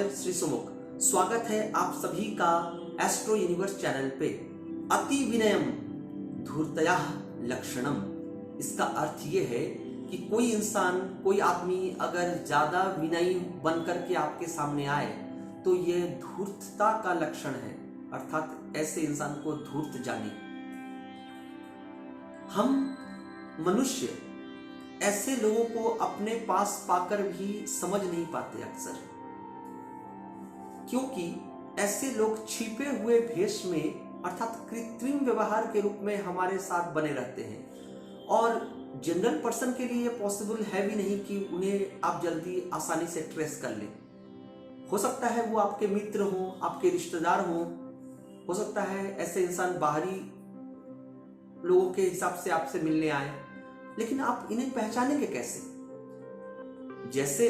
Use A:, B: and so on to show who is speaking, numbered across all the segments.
A: मैं श्री सुमुख। स्वागत है आप सभी का एस्ट्रो यूनिवर्स चैनल पे। अति विनयम धूर्तया लक्षणम, इसका अर्थ ये है कि कोई इंसान, कोई आदमी अगर ज्यादा विनयी बनकर के आपके सामने आए तो ये धूर्तता का लक्षण है, अर्थात ऐसे इंसान को धूर्त जानिए। हम मनुष्य ऐसे लोगों को अपने पास पाकर भी समझ नहीं पाते अक्सर, क्योंकि ऐसे लोग छिपे हुए भेष में अर्थात कृत्रिम व्यवहार के रूप में हमारे साथ बने रहते हैं और जनरल पर्सन के लिए पॉसिबल है भी नहीं कि उन्हें आप जल्दी आसानी से ट्रेस कर लें। हो सकता है वो आपके मित्र हों, आपके रिश्तेदार हों, हो सकता है ऐसे इंसान बाहरी लोगों के हिसाब से आपसे मिलने आए, लेकिन आप इन्हें पहचानेंगे कैसे? जैसे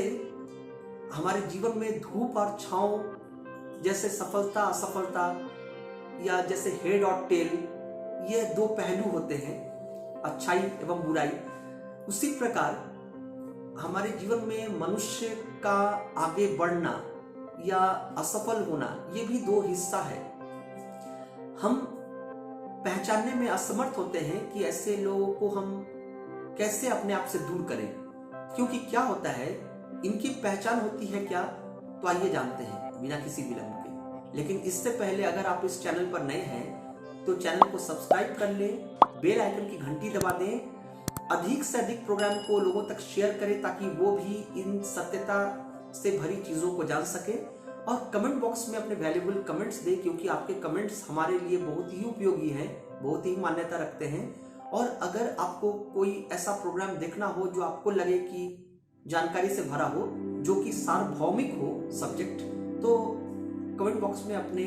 A: हमारे जीवन में धूप और छांव, जैसे सफलता असफलता, या जैसे हेड और टेल, ये दो पहलू होते हैं, अच्छाई एवं बुराई। उसी प्रकार हमारे जीवन में मनुष्य का आगे बढ़ना या असफल होना, ये भी दो हिस्सा है। हम पहचानने में असमर्थ होते हैं कि ऐसे लोगों को हम कैसे अपने आप से दूर करें, क्योंकि क्या होता है, इनकी पहचान होती है क्या, तो आइए जानते हैं बिना किसी विलंब के। लेकिन इससे पहले अगर आप इस चैनल पर नए हैं तो चैनल को सब्सक्राइब कर लें, बेल आइकन की घंटी दबा दें, अधिक से अधिक प्रोग्राम को लोगों तक शेयर करें ताकि वो भी इन सत्यता से भरी चीजों को जान सके, और कमेंट बॉक्स में अपने वैल्यूएबल कमेंट्स दें, क्योंकि आपके कमेंट्स हमारे लिए बहुत ही उपयोगी हैं, बहुत ही मान्यता रखते हैं। और अगर आपको कोई ऐसा प्रोग्राम देखना हो जो आपको लगे कि जानकारी से भरा हो, जो कि सार्वभौमिक हो सब्जेक्ट, तो कमेंट बॉक्स में अपने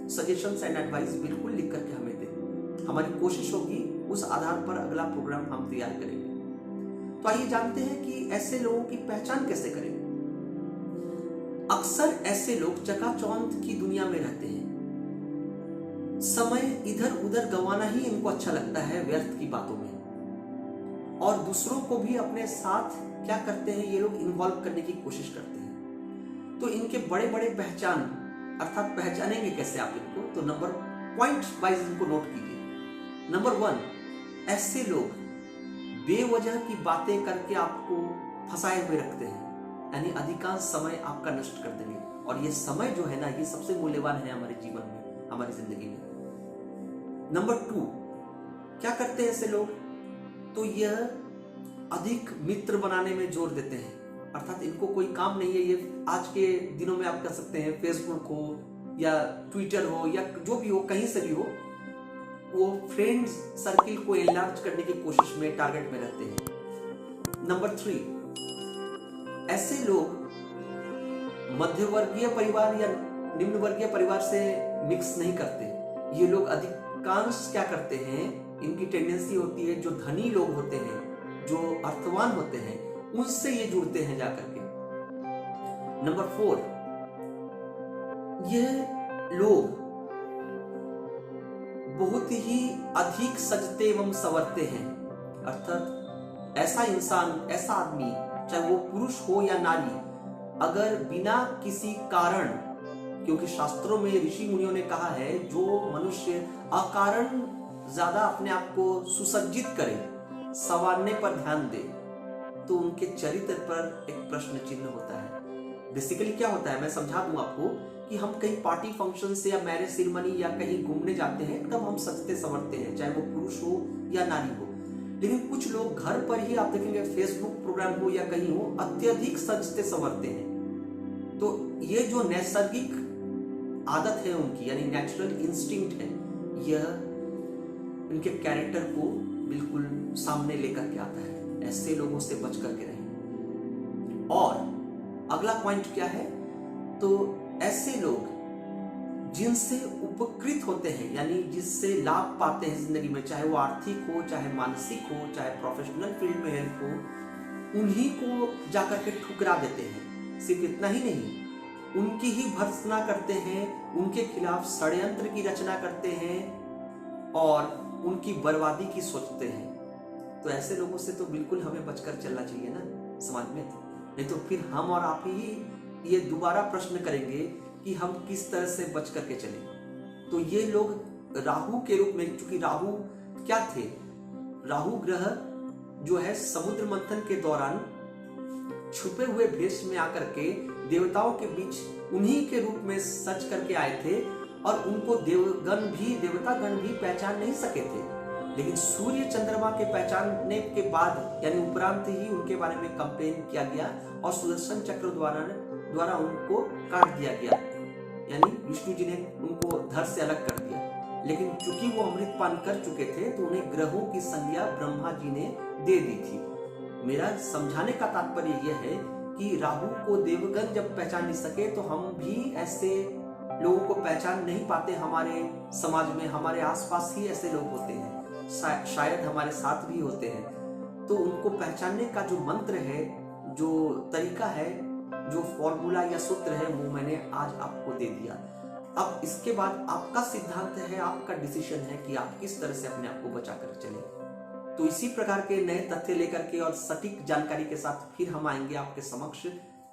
A: सजेशंस एंड एडवाइस बिल्कुल लिख करके हमें दें। हमारी कोशिश होगी उस आधार पर अगला प्रोग्राम हम तैयार करेंगे। तो आइए जानते हैं कि ऐसे लोगों की पहचान कैसे करें। अक्सर ऐसे लोग चकाचौंध की दुनिया में रहते हैं, समय इधर उधर गंवाना ही इनको अच्छा लगता है व्यर्थ की बातों में, और दूसरों को भी अपने साथ क्या करते हैं, ये लोग इन्वॉल्व करने की कोशिश करते हैं। तो इनके बड़े बड़े पहचान, अर्थात पहचानेंगे कैसे आप इनको, तो नंबर पॉइंट वाइज इनको नोट कीजिए। नंबर 1, ऐसे लोग बेवजह की बातें करके आपको फंसाए हुए रखते हैं, यानी अधिकांश समय आपका नष्ट कर देंगे, और ये समय जो है ना, ये सबसे मूल्यवान है हमारे जीवन में, हमारी जिंदगी में। नंबर 2, क्या करते हैं ऐसे लोग, तो यह अधिक मित्र बनाने में जोर देते हैं, अर्थात इनको कोई काम नहीं है। ये आज के दिनों में आप कह सकते हैं फेसबुक हो या ट्विटर हो या जो भी हो, कहीं से भी हो, वो फ्रेंड्स सर्किल को एनलार्ज करने की कोशिश में, टारगेट में रहते हैं। नंबर 3, ऐसे लोग मध्यवर्गीय परिवार या निम्न वर्गीय परिवार से मिक्स नहीं करते। ये लोग अधिकांश क्या करते हैं, इनकी टेंडेंसी होती है, जो धनी लोग होते हैं, जो अर्थवान होते हैं, उनसे ये जुड़ते हैं जाकर के। नंबर 4, यह लोग बहुत ही अधिक सजते एवं संवरते हैं, अर्थात ऐसा इंसान, ऐसा आदमी, चाहे वो पुरुष हो या नारी, अगर बिना किसी कारण, क्योंकि शास्त्रों में ऋषि मुनियों ने कहा है, जो मनुष्य अकारण ज्यादा अपने आप को सुसज्जित करे, संवारने पर ध्यान दे, तो उनके चरित्र पर एक प्रश्न चिन्ह होता है। बेसिकली क्या होता है, मैं समझा दूं आपको, कि हम कहीं पार्टी फंक्शन से या मैरिज सेरेमनी या कहीं घूमने जाते हैं, तब हम सजते संवरते हैं, चाहे वो पुरुष हो या नारी हो। लेकिन कुछ लोग घर पर ही, आप देखेंगे फेसबुक प्रोग्राम हो या कहीं हो, अत्यधिक सजते संवरते हैं। तो ये जो नैसर्गिक आदत है उनकी, यानी नेचुरल इंस्टिंक्ट है, यह इनके कैरेक्टर को बिल्कुल सामने लेकर के आता है। ऐसे लोगों से बच करके रहें। और अगला पॉइंट क्या है, तो ऐसे लोग जिनसे उपकृत होते हैं, यानी जिससे लाभ पाते हैं जिंदगी में, चाहे वो आर्थिक हो, चाहे मानसिक हो, चाहे प्रोफेशनल फील्ड में हेल्प हो, उन्हीं को जाकर के ठुकरा देते हैं। सिर्फ इतना ही नहीं, उनकी ही भर्त्सना करते हैं, उनके खिलाफ षड्यंत्र की रचना करते हैं और उनकी बर्बादी की सोचते हैं। तो ऐसे लोगों से तो बिल्कुल हमें बचकर चलना चाहिए ना समाज में, नहीं तो फिर हम और आप ही ये दोबारा प्रश्न करेंगे कि हम किस तरह से बच करके चलें। तो ये लोग राहु के रूप में, क्योंकि राहु क्या थे, राहु ग्रह जो है समुद्र मंथन के दौरान छुपे हुए भेष में आकर के देवताओं के बीच उन्हीं के रूप में सच करके आए थे और उनको देवतागण भी पहचान नहीं सके थे। लेकिन सूर्य चंद्रमा के पहचानने के बाद यानी उपरांत ही उनके बारे में कंप्लेन किया गया और सुदर्शन चक्र द्वारा उनको काट दिया गया, यानी विष्णु जी ने उनको धड़ से अलग कर दिया। लेकिन चूंकि वो अमृतपान कर चुके थे तो उन्हें ग्रहों की संज्ञा ब्रह्मा जी ने दे दी थी। मेरा समझाने का तात्पर्य यह है कि राहु को देवगण जब पहचान नहीं सके तो हम भी ऐसे लोगों को पहचान नहीं पाते। हमारे समाज में, हमारे आसपास ही ऐसे लोग होते हैं, शायद हमारे साथ भी होते हैं। तो उनको पहचानने का जो मंत्र है, जो तरीका है, जो फॉर्मूला या सूत्र है, वो मैंने आज आपको दे दिया। अब इसके बाद आपका सिद्धांत है, आपका डिसीजन है कि आप किस तरह से अपने आप को बचा कर चले। तो इसी प्रकार के नए तथ्य लेकर के और सटीक जानकारी के साथ फिर हम आएंगे आपके समक्ष।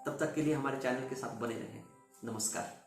A: तब तक के लिए हमारे चैनल के साथ बने रहें। नमस्कार।